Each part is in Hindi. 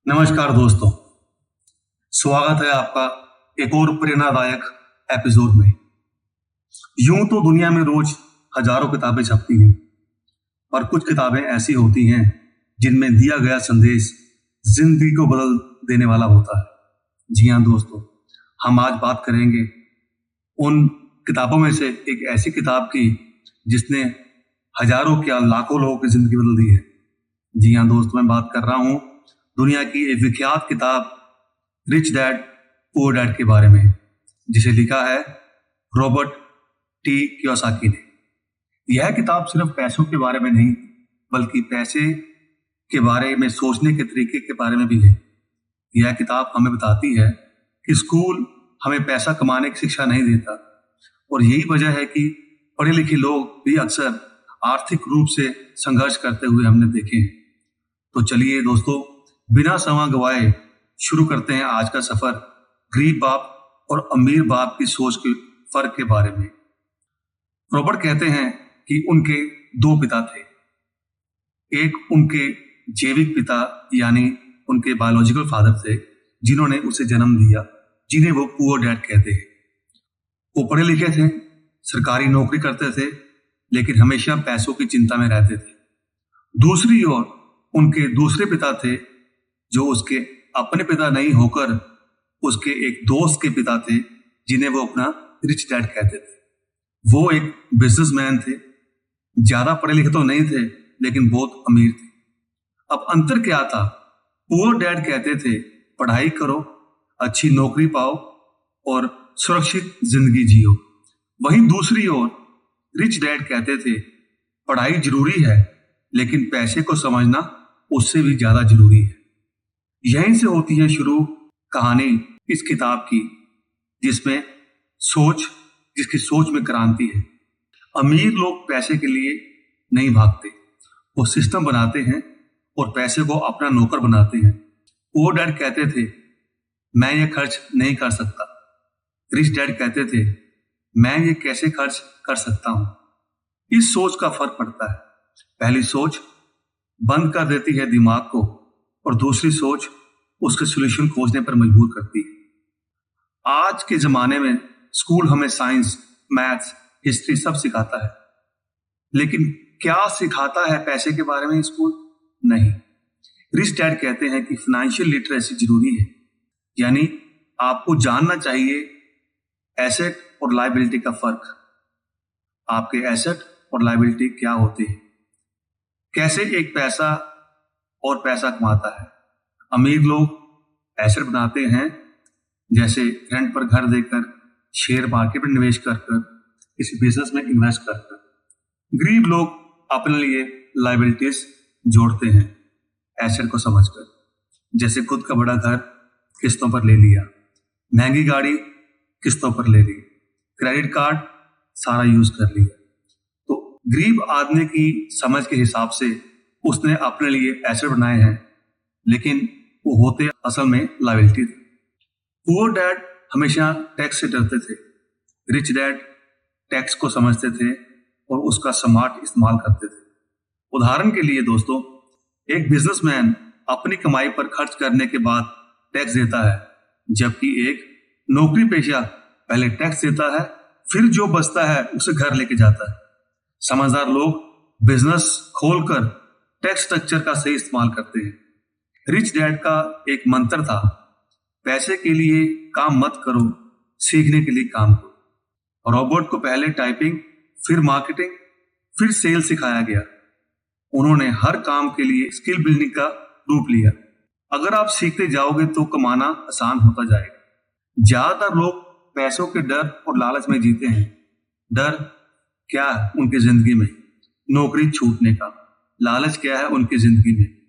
नमस्कार दोस्तों, स्वागत है आपका एक और प्रेरणादायक एपिसोड में। यूं तो दुनिया में रोज हजारों किताबें छपती हैं, पर कुछ किताबें ऐसी होती हैं जिनमें दिया गया संदेश जिंदगी को बदल देने वाला होता है। जी हाँ दोस्तों, हम आज बात करेंगे उन किताबों में से एक ऐसी किताब की जिसने हजारों क्या लाखों लोगों की जिंदगी बदल दी है। जी हाँ दोस्तों, मैं बात कर रहा हूं दुनिया की एक विख्यात किताब रिच डैड पुअर डैड के बारे में, जिसे लिखा है रॉबर्ट टी कियोसाकी ने। यह किताब सिर्फ पैसों के बारे में नहीं, बल्कि पैसे के बारे में सोचने के तरीके के बारे में भी है। यह किताब हमें बताती है कि स्कूल हमें पैसा कमाने की शिक्षा नहीं देता, और यही वजह है कि पढ़े लिखे लोग भी अक्सर आर्थिक रूप से संघर्ष करते हुए हमने देखे हैं। तो चलिए दोस्तों, बिना समय गवाए शुरू करते हैं आज का सफर गरीब बाप और अमीर बाप की सोच के फर्क के बारे में। रॉबर्ट कहते हैं कि उनके दो पिता थे। एक उनके जैविक पिता यानी उनके बायोलॉजिकल फादर थे, जिन्होंने उसे जन्म दिया, जिन्हें वो पुअर डैड कहते हैं। वो पढ़े लिखे थे, सरकारी नौकरी करते थे, लेकिन हमेशा पैसों की चिंता में रहते थे। दूसरी ओर उनके दूसरे पिता थे, जो उसके अपने पिता नहीं होकर उसके एक दोस्त के पिता थे, जिन्हें वो अपना रिच डैड कहते थे। वो एक बिजनेसमैन थे, ज्यादा पढ़े लिखे तो नहीं थे, लेकिन बहुत अमीर थे। अब अंतर क्या था? पुअर डैड कहते थे पढ़ाई करो, अच्छी नौकरी पाओ और सुरक्षित जिंदगी जियो। वहीं दूसरी ओर रिच डैड कहते थे पढ़ाई जरूरी है, लेकिन पैसे को समझना उससे भी ज्यादा जरूरी है। यहीं से होती है शुरू कहानी इस किताब की, जिसकी सोच में क्रांति है। अमीर लोग पैसे के लिए नहीं भागते, वो सिस्टम बनाते हैं और पैसे को अपना नौकर बनाते हैं। वो डैड कहते थे मैं ये खर्च नहीं कर सकता, रिच डैड कहते थे मैं ये कैसे खर्च कर सकता हूं। इस सोच का फर्क पड़ता है। पहली सोच बंद कर देती है दिमाग को, और दूसरी सोच उसके सॉल्यूशन खोजने पर मजबूर करती है। आज के जमाने में स्कूल हमें साइंस, मैथ्स, हिस्ट्री सब सिखाता है, लेकिन क्या सिखाता है पैसे के बारे में स्कूल? नहीं। रिच डैड कहते हैं कि फाइनेंशियल लिटरेसी जरूरी है, यानी आपको जानना चाहिए एसेट और लायबिलिटी का फर्क। आपके एसेट और लायबिलिटी क्या होते हैं, कैसे एक पैसा और पैसा कमाता है। अमीर लोग एसेट बनाते हैं, जैसे रेंट पर घर देकर, शेयर मार्केट में निवेश कर कर, किसी बिजनेस में इन्वेस्ट कर कर। गरीब लोग अपने लिए लायबिलिटीज जोड़ते हैं एसेट को समझकर, जैसे खुद का बड़ा घर किस्तों पर ले लिया, महंगी गाड़ी किस्तों पर ले ली, क्रेडिट कार्ड सारा यूज कर लिया। तो गरीब आदमी की समझ के हिसाब से उसने अपने लिए एसेट बनाए हैं, लेकिन वो होते असल में लायबिलिटी थे। पुअर डैड हमेशा टैक्स से डरते थे, रिच डैड टैक्स को समझते थे और उसका स्मार्ट इस्तेमाल करते थे। उदाहरण के लिए दोस्तों, एक बिजनेसमैन अपनी कमाई पर खर्च करने के बाद टैक्स देता है, जबकि एक नौकरी पेशा पहले टैक्स देता है, फिर जो बचता है उसे घर लेके जाता है। समझदार लोग बिजनेस खोलकर टैक्स स्ट्रक्चर का सही इस्तेमाल करते हैं। रिच डैड का एक मंत्र था, पैसे के लिए काम मत करो, सीखने के लिए काम करो। रॉबर्ट को पहले टाइपिंग, फिर मार्केटिंग, फिर सेल सिखाया गया। उन्होंने हर काम के लिए स्किल बिल्डिंग का रूप लिया। अगर आप सीखते जाओगे तो कमाना आसान होता जाएगा। ज्यादातर लोग पैसों के डर और लालच में जीते हैं। डर क्या है उनकी जिंदगी में? नौकरी छूटने का। लालच क्या है उनकी जिंदगी में?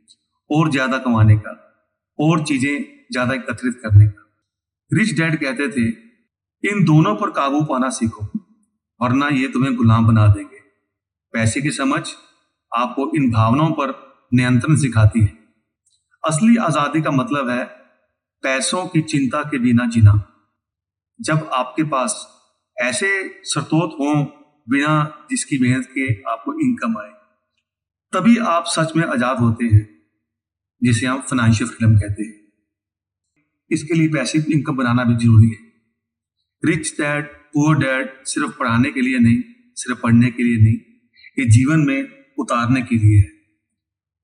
और ज्यादा कमाने का, और चीजें ज्यादा एकत्रित करने का। रिच डैड कहते थे इन दोनों पर काबू पाना सीखो, वरना ये तुम्हें गुलाम बना देंगे। पैसे की समझ आपको इन भावनाओं पर नियंत्रण सिखाती है। असली आजादी का मतलब है पैसों की चिंता के बिना जीना। जब आपके पास ऐसे स्रोत हों बिना जिसकी मेहनत के आपको इनकम आए, तभी आप सच में आजाद होते हैं। जिसे हम फाइनेंशियल फ्रीडम कहते हैं। इसके लिए पैसिव इनकम बनाना भी जरूरी है। रिच डैड पुअर डैड सिर्फ पढ़ाने के लिए नहीं, सिर्फ पढ़ने के लिए नहीं, ये जीवन में उतारने के लिए है।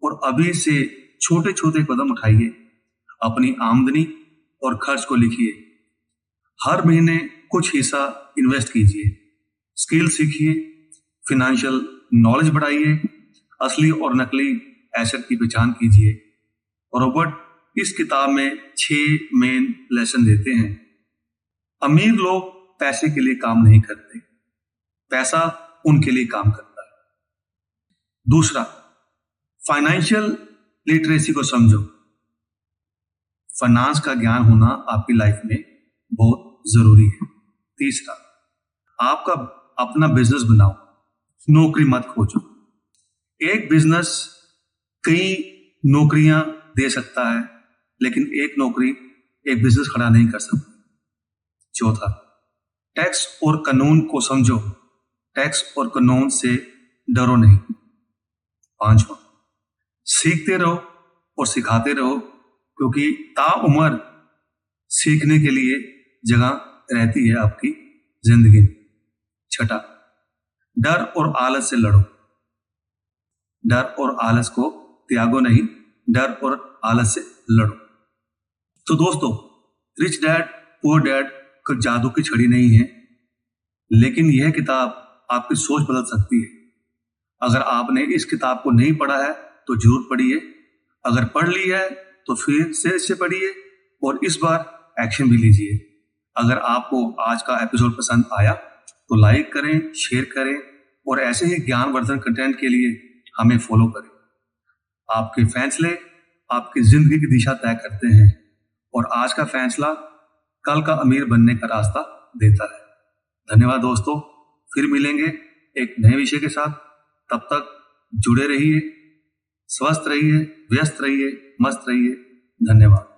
और अभी से छोटे छोटे कदम उठाइए, अपनी आमदनी और खर्च को लिखिए, हर महीने कुछ हिस्सा इन्वेस्ट कीजिए, स्किल सीखिए, फिनेंशियल नॉलेज बढ़ाइए, असली और नकली एसेट की पहचान कीजिए। रॉबर्ट इस किताब में 6 मेन लेसन देते हैं। अमीर लोग पैसे के लिए काम नहीं करते, पैसा उनके लिए काम करता है। दूसरा, फाइनेंशियल लिटरेसी को समझो। फाइनेंस का ज्ञान होना आपकी लाइफ में बहुत जरूरी है। तीसरा, आपका अपना बिजनेस बनाओ, नौकरी मत खोजो। एक बिजनेस कई नौकरियां दे सकता है, लेकिन एक नौकरी एक बिजनेस खड़ा नहीं कर सकती। चौथा, टैक्स और कानून को समझो, टैक्स और कानून से डरो नहीं। पांचवा, सीखते रहो और सिखाते रहो, क्योंकि ताउम्र सीखने के लिए जगह रहती है आपकी जिंदगी में। छठा, डर और आलस से लड़ो, डर और आलस को त्यागो नहीं, डर और आलस से लड़ो। तो दोस्तों, रिच डैड पुअर डैड कोई जादू की छड़ी नहीं है, लेकिन यह किताब आपकी सोच बदल सकती है। अगर आपने इस किताब को नहीं पढ़ा है तो जरूर पढ़िए, अगर पढ़ ली है तो फिर से इसे पढ़िए और इस बार एक्शन भी लीजिए। अगर आपको आज का एपिसोड पसंद आया तो लाइक करें, शेयर करें और ऐसे ही ज्ञानवर्धन कंटेंट के लिए हमें फॉलो करें। आपके फैसले आपकी जिंदगी की दिशा तय करते हैं और आज का फैसला कल का अमीर बनने का रास्ता देता है। धन्यवाद दोस्तों, फिर मिलेंगे एक नए विषय के साथ। तब तक जुड़े रहिए, स्वस्थ रहिए, व्यस्त रहिए, मस्त रहिए। धन्यवाद।